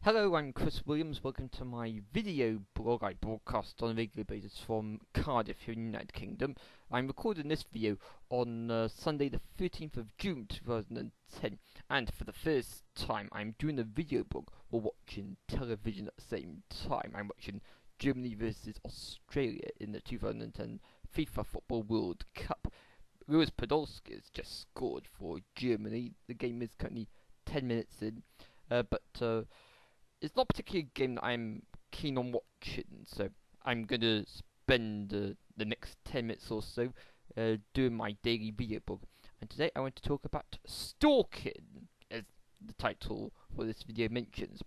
Hello, I'm Chris Williams. Welcome to my video blog. I broadcast on a regular basis from Cardiff here in the United Kingdom. I'm recording this video on Sunday the 13th of June 2010, and for the first time I'm doing a video blog while watching television at the same time. I'm watching Germany versus Australia in the 2010 FIFA Football World Cup. Lewis Podolski has just scored for Germany. The game is currently 10 minutes in, but it's not particularly a game that I'm keen on watching, so I'm going to spend the next 10 minutes or so doing my daily video blog. And today I want to talk about stalking, as the title for this video mentions.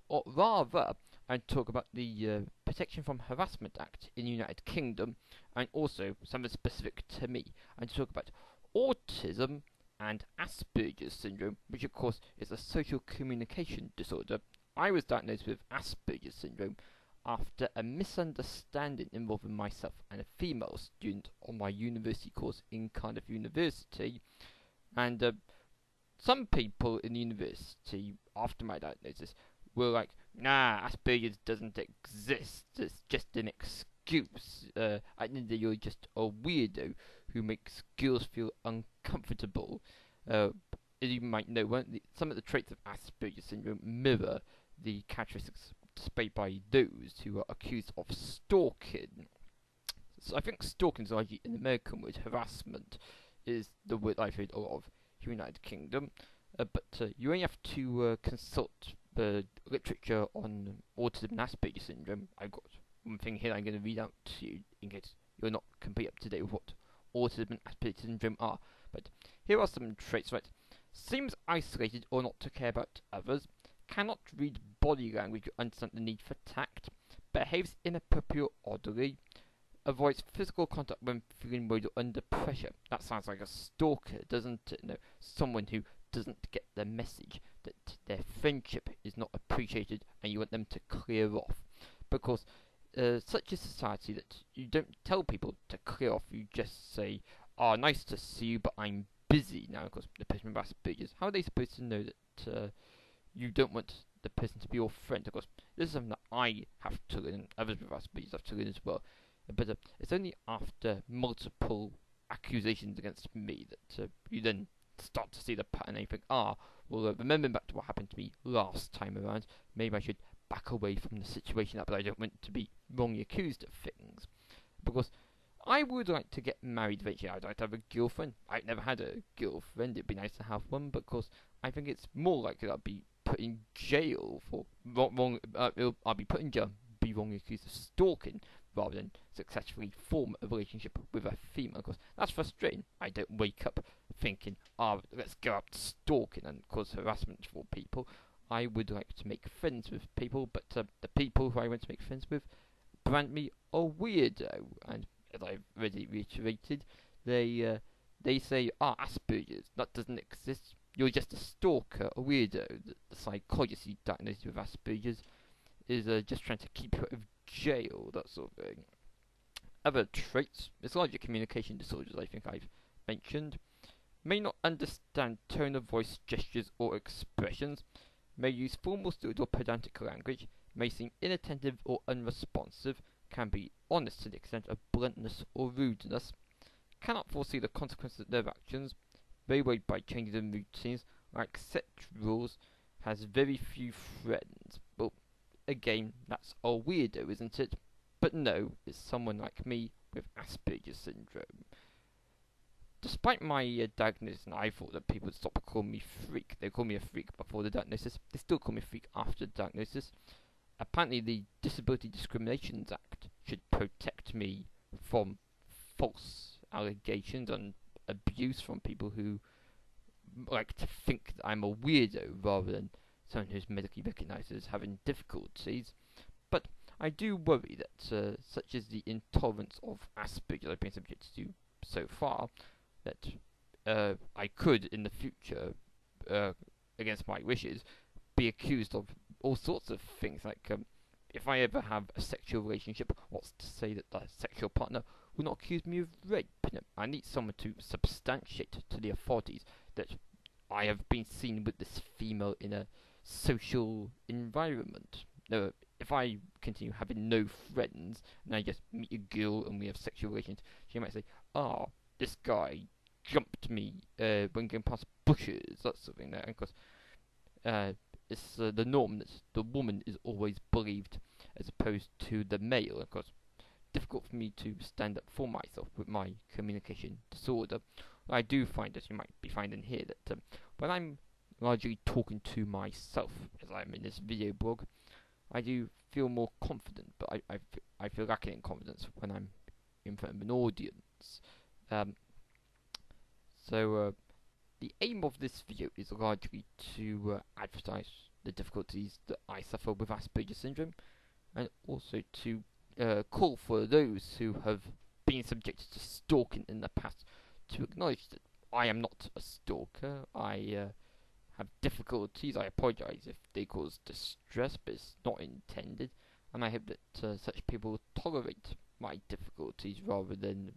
Or rather, I want to talk about the Protection from Harassment Act in the United Kingdom, and also something specific to me. I want to talk about autism and Asperger's syndrome, which of course is a social communication disorder. I was diagnosed with Asperger's syndrome after a misunderstanding involving myself and a female student on my university course in Cardiff University. And some people in the university, after my diagnosis, were like, nah, Asperger's doesn't exist, it's just an excuse. I think that you're just a weirdo who makes girls feel uncomfortable. As you might know, some of the traits of Asperger's syndrome mirror the characteristics displayed by those who are accused of stalking. So I think stalking is largely an American word. Harassment is the word I've heard a lot of here in the United Kingdom. But you only have to consult the literature on autism and Asperger's syndrome. I've got one thing here I'm going to read out to you in case you're not completely up to date with what autism and Asperger's syndrome are. But here are some traits, right? Seems isolated or not to care about others. Cannot read body language or understand the need for tact. Behaves inappropriate or oddly. Avoids physical contact when feeling worried or under pressure. That sounds like a stalker, doesn't it? No, someone who doesn't get the message that their friendship is not appreciated and you want them to clear off. Because such a society that you don't tell people to clear off, you just say, "Oh, nice to see you, but I'm busy." Now, of course, the person with Asperger's, how are they supposed to know that you don't want the person to be your friend? Of course, this is something that I have to learn, and others with Asperger's have to learn as well. But it's only after multiple accusations against me that you then start to see the pattern and you think, remembering back to what happened to me last time around, maybe I should back away from the situation, but I don't want to be wrongly accused of things. Because I would like to get married eventually. I'd like to have a girlfriend. I've never had a girlfriend. It'd be nice to have one, but of course, I think it's more likely I'll be put in jail for I'll be put in jail, be wrongly accused of stalking, rather than successfully form a relationship with a female. Of course, that's frustrating. I don't wake up thinking, let's go out stalking and cause harassment for people. I would like to make friends with people, but the people who I want to make friends with brand me a weirdo, and as I've already reiterated, they say, Asperger's, that doesn't exist. You're just a stalker, a weirdo. The psychologist who diagnosed you with Asperger's is just trying to keep you out of jail, that sort of thing. Other traits, it's largely communication disorders, I think I've mentioned. May not understand tone of voice, gestures, or expressions. May use formal, stilted, or pedantic language. May seem inattentive or unresponsive. Can be honest to the extent of bluntness or rudeness. Cannot foresee the consequences of their actions. Very worried by changes in routines. Like set rules. Has very few friends. Well, again, that's a weirdo, isn't it? But no, it's someone like me with Asperger's syndrome. Despite my diagnosis, and I thought that people would stop calling me freak. They called me a freak before the diagnosis. They still call me a freak after the diagnosis. Apparently, the Disability Discriminations Act should protect me from false allegations and abuse from people who like to think that I'm a weirdo rather than someone who's medically recognised as having difficulties. But I do worry that such is the intolerance of Asperger's I've been subjected to so far, that I could in the future, against my wishes, be accused of all sorts of things. Like if I ever have a sexual relationship, what's to say that the sexual partner will not accuse me of rape? No, I need someone to substantiate to the authorities that I have been seen with this female in a social environment. If I continue having no friends and I just meet a girl and we have sexual relations, she might say, "Ah, this guy jumped me when going past bushes," that sort of thing. And of course, it's the norm that the woman is always believed as opposed to the male. Of course, difficult for me to stand up for myself with my communication disorder. I do find, as you might be finding here, that when I'm largely talking to myself, as I'm in this video blog, I do feel more confident, but I feel lacking in confidence when I'm in front of an audience. Um, so the aim of this video is largely to advertise the difficulties that I suffer with Asperger's syndrome, and also to call for those who have been subjected to stalking in the past to acknowledge that I am not a stalker. I have difficulties. I apologise if they cause distress, but it's not intended. And I hope that such people will tolerate my difficulties rather than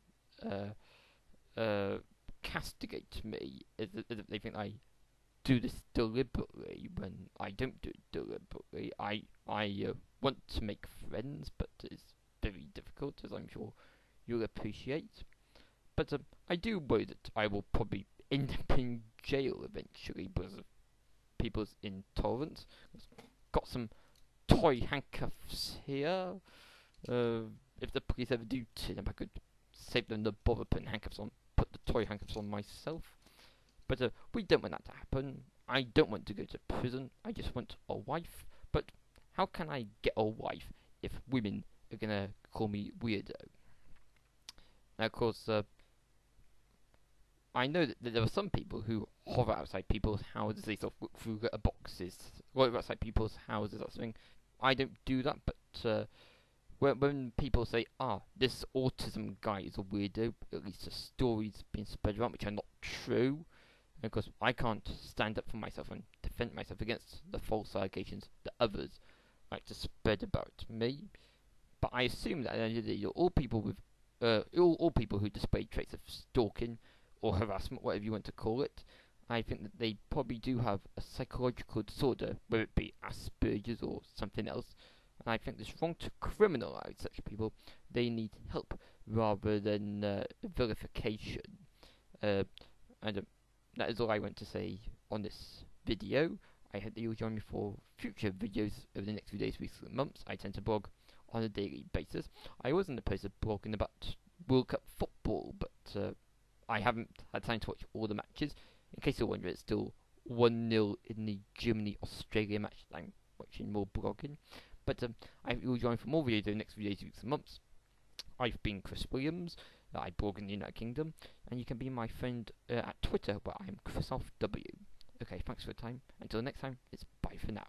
castigate me as if they think I do this deliberately when I don't do it deliberately. I want to make friends, but it's very difficult, as I'm sure you'll appreciate. But I do worry that I will probably end up in jail eventually because of people's intolerance. Got some toy handcuffs here. If the police ever do turn up, I could save them the bother putting handcuffs on. Put the toy handcuffs on myself. But we don't want that to happen. I don't want to go to prison. I just want a wife. But how can I get a wife if women are gonna call me weirdo? Now, of course, I know that there are some people who hover outside people's houses. They sort of look through litter boxes, walk outside people's houses, that sort of thing. I don't do that, but when people say, "Ah, this autism guy is a weirdo," at least the stories being spread around, which are not true. And of course, I can't stand up for myself and defend myself against the false allegations that others like to spread about me. But I assume that at the end of the day, all people with all people who display traits of stalking or harassment, whatever you want to call it, I think that they probably do have a psychological disorder, whether it be Asperger's or something else. And I think it's wrong to criminalise such people. They need help rather than vilification. And that is all I want to say on this video. I hope that you'll join me for future videos over the next few days, weeks, and months. I tend to blog on a daily basis. I was in the process of blogging about World Cup football, but I haven't had time to watch all the matches. In case you're wondering, it's still 1-0 in the Germany-Australia match that I'm watching more blogging. But I hope you'll join for more videos over the next few days, weeks, and months. I've been Chris Williams. I blog in the United Kingdom, and you can be my friend at Twitter, where I'm ChrisOffW. Okay, thanks for your time. Until next time, it's bye for now.